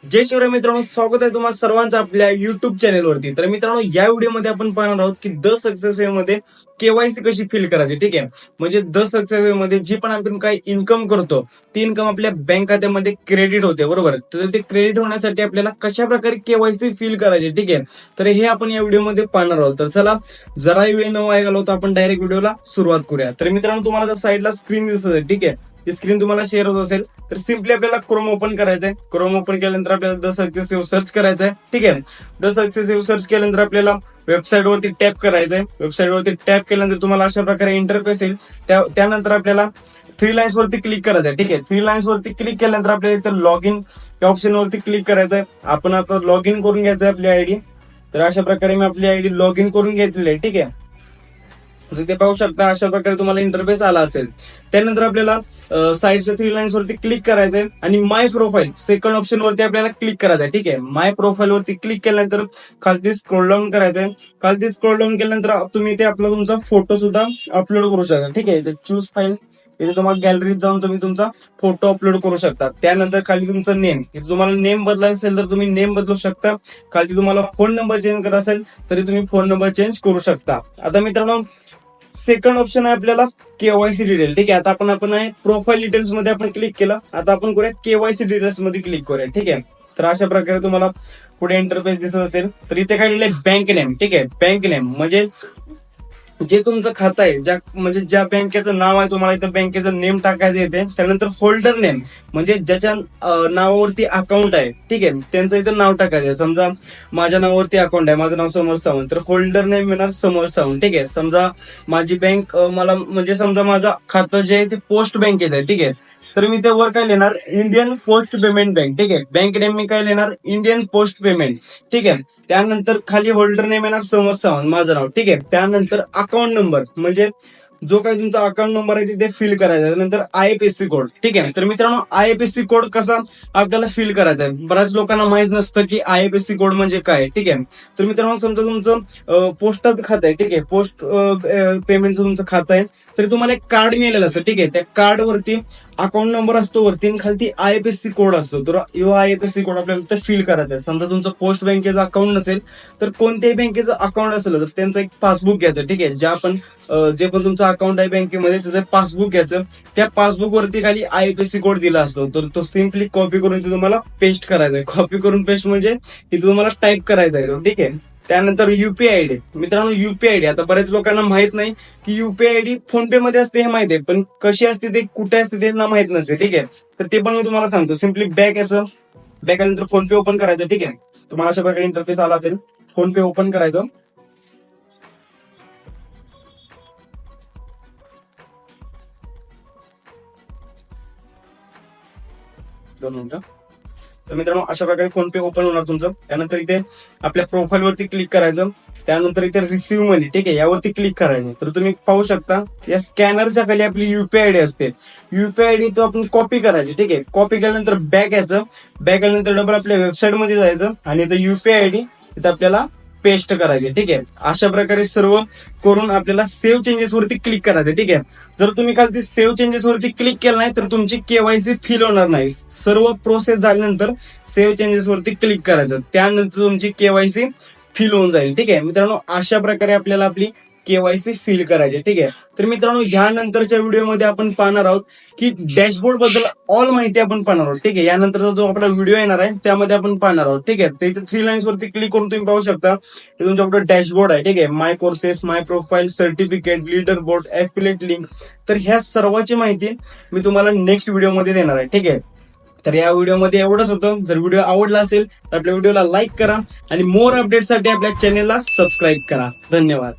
जय शिवराय मित्रांनो, स्वागत आहे तुम्हाला सर्वांचं आपल्या युट्यूब चॅनलवरती. तर मित्रांनो, या व्हिडिओमध्ये आपण पाहणार आहोत की द सक्सेस वे मध्ये केवायसी कशी फिल करायची. ठीक आहे, म्हणजे द सक्सेस वे मध्ये जी पण आपण काही इन्कम करतो ती इन्कम आपल्या बँक खात्यामध्ये क्रेडिट होते, बरोबर. तर ते क्रेडिट होण्यासाठी आपल्याला कशा प्रकारे केवायसी फिल करायची, ठीक आहे, तर हे आपण या व्हिडिओमध्ये पाहणार आहोत. तर चला, जराही वेळ न वाया घालवता आपण डायरेक्ट व्हिडिओला सुरुवात करूया. तर मित्रांनो, तुम्हाला साईडला स्क्रीन दिसत आहे, ठीक आहे, ती स्क्रीन तुम्हाला शेअर होत असेल तर सिम्पली आपल्याला क्रोम ओपन करायचं आहे. क्रोम ओपन केल्यानंतर आपल्याला द सक्सेस वेब सर्च करायचं आहे. ठीक आहे, द सक्सेस वेब सर्च केल्यानंतर आपल्याला वेबसाईट वरती टॅप करायचं आहे. वेबसाईट वरती टॅप केल्यानंतर तुम्हाला अशा प्रकारे इंटरफेस येईल. त्यानंतर आपल्याला थ्री लाईन्स वरती क्लिक करायचं आहे. ठीक आहे, थ्री लाईन्स वरती क्लिक केल्यानंतर आपल्याला इथं लॉग इन या ऑप्शन वरती क्लिक करायचं आहे. आपण आता लॉग इन करून घ्यायचं आहे आपली आयडी. तर अशा प्रकारे मी आपली आयडी लॉग इन करून घेतलेली आहे. ठीक आहे, ते पाहू शकता अशा प्रकारे तुम्हाला इंटरफेस आला असेल. त्यानंतर आपल्याला साईडच्या थ्री लाईन्स वरती क्लिक करायचंय आणि माय प्रोफाईल सेकंड ऑप्शन वरती आपल्याला क्लिक करायचंय. ठीक आहे, माय प्रोफाईल वरती क्लिक केल्यानंतर खालती स्क्रोल डाऊन करायचंय. खालती स्क्रोल डाऊन केल्यानंतर तुम्ही ते आपला तुमचा फोटो सुद्धा अपलोड करू शकता. ठीक आहे, चूज फाईल, इथे तुम्हाला गॅलरीत जाऊन तुम्ही तुमचा फोटो अपलोड करू शकता. त्यानंतर खाली तुमचं नेम, इथे तुम्हाला नेम बदलायचं असेल तर तुम्ही नेम बदलू शकता. खाली तुम्हाला फोन नंबर चेंज करायचा असेल तरी तुम्ही फोन नंबर चेंज करू शकता. आता मित्रांनो, सेकंड ऑप्शन आहे आपल्याला केवायसी डिटेल. ठीक आहे, आता आपण आहे प्रोफाईल डिटेल्स मध्ये आपण क्लिक केलं. आता आपण करूया केवायसी डिटेल्स मध्ये क्लिक करूया. ठीक आहे, तर अशा प्रकारे तुम्हाला पुढे इंटरफेस दिसत असेल. तर इथे काय लिहिलंय बँक नेम. ठीक आहे, बँक नेम म्हणजे जे तुमचं खातं आहे, ज्या बँकेचं नाव आहे तुम्हाला इथं बँकेचं नेम टाकायचं येते. त्यानंतर होल्डर नेम म्हणजे ज्याच्या नावावरती अकाउंट आहे, ठीक आहे, त्यांचं इथं नाव टाकायचं. समजा माझ्या नावावरती अकाउंट आहे, माझं नाव समोर सावंत, तर होल्डर नेम येणार समोर सावंत. ठीक आहे, समजा माझी बँक मला म्हणजे समजा माझं खातं जे आहे ते पोस्ट बँकेत आहे. ठीक आहे, तर मी ते वर काय लिहिणार इंडियन पोस्ट पेमेंट बँक. ठीक आहे, बँक नेम मी काय लिहिणार इंडियन पोस्ट पेमेंट. ठीक आहे, त्यानंतर खाली होल्डर नेम येणार समोर सावंत, माझं नाव. ठीक आहे, त्यानंतर अकाउंट नंबर म्हणजे जो काही तुमचा अकाउंट नंबर आहे तिथे फिल करायचा. त्यानंतर आयएफएससी कोड. ठीक आहे, तर मित्रांनो आयएफएससी कोड कसा आपल्याला फिल करायचा आहे, बऱ्याच लोकांना माहित नसतं की आयएफएससी कोड म्हणजे काय. ठीक आहे, तर मित्रांनो समजा तुमचं पोस्टाचं खातं आहे, ठीक आहे, पोस्ट पेमेंटचं तुमचं खातं आहे, तर तुम्हाला एक कार्ड मिळालेलं असतं. ठीक आहे, त्या कार्ड वरती अकाउंट नंबर असतो वरती आणि खालती आयएफएससी कोड असतो. तर यो आयएफएससी कोड आपल्याला फिल करायचा आहे. समजा तुमचं पोस्ट बँकेचं अकाउंट नसेल तर कोणत्याही बँकेचं अकाउंट असेल तर त्यांचं एक पासबुक घ्यायचं. ठीक आहे, जे पण तुमचं अकाउंट आहे बँकेमध्ये त्याचं पासबुक घ्यायचं. त्या पासबुक वरती खाली आयएफएससी कोड दिला असतो, तर तो सिम्पली कॉपी करून तुम्हाला पेस्ट करायचा आहे. कॉपी करून पेस्ट म्हणजे तिथे तुम्हाला टाईप करायचा आहे. ठीक आहे, त्यानंतर युपीआय आयडी. मित्रांनो युपीआय आयडी आता बऱ्याच लोकांना माहित नाही की युपीआय आयडी फोन पे मध्ये असते हे माहिती आहे, पण कशी असते ते कुठे असते ते ना माहित नसते. ठीक आहे, तर ते पण मी तुम्हाला सांगतो. सिम्पली बॅक आल्यानंतर फोन पे ओपन करायचं. ठीक आहे, तुम्हाला अशा प्रकारे इंटरफेस आला असेल. फोन पे ओपन करायचं. दोन मिनिटं. तर मित्रांनो अशा प्रकारे फोन पे ओपन होणार तुमचं. त्यानंतर इथे आपल्या प्रोफाईल वरती क्लिक करायचं. त्यानंतर इथे रिसिव्ह मनी, ठीक आहे, यावरती क्लिक करायचं. तर तुम्ही पाहू शकता या स्कॅनरच्या खाली आपली युपीआय आयडी असते. युपीआय आयडी तो आपण कॉपी करायची. ठीक आहे, कॉपी केल्यानंतर बॅक यायचं. बॅक आल्यानंतर डबल आपल्या वेबसाईट मध्ये जायचं आणि इथं युपीआय आयडी इथं आपल्याला पेस्ट करायचे. ठीक आहे, अशा प्रकारे सर्व करून आपल्याला सेव्ह चेंजेस वरती क्लिक करायचं. ठीक आहे, जर तुम्ही काल ते सेव्ह चेंजेस वरती क्लिक केलं नाही तर तुमची केवायसी फिल होणार नाही. सर्व प्रोसेस झाल्यानंतर सेव्ह चेंजेस वरती क्लिक करायचं, त्यानंतर तुमची केवायसी फिल होऊन जाईल. ठीक आहे मित्रांनो, अशा प्रकारे आपल्याला आपली केवायसी फिल करायची. ठीक आहे, तर मित्रांनो यानंतरच्या व्हिडिओमध्ये आपण पाहणार आहोत की डॅशबोर्ड बद्दल ऑल माहिती आपण पाहणार आहोत. ठीक आहे, यानंतर जो आपला व्हिडिओ येणार आहे त्यामध्ये आपण पाहणार आहोत. ठीक आहे, तर इथे थ्री लाईन्स वरती क्लिक करून तुम्ही पाहू शकता हे तुमच्याकडे डॅशबोर्ड आहे. ठीक आहे, my courses, my profile, certificate, leader board, affiliate link. तर ह्या सर्वांची माहिती मी तुम्हाला नेक्स्ट व्हिडिओमध्ये देणार आहे. ठीक आहे, तर या व्हिडिओमध्ये एवढंच होतं. जर व्हिडिओ आवडला असेल तर आपल्या व्हिडिओला लाईक करा आणि मोर अपडेटसाठी आपल्या चॅनेलला सबस्क्राईब करा. धन्यवाद.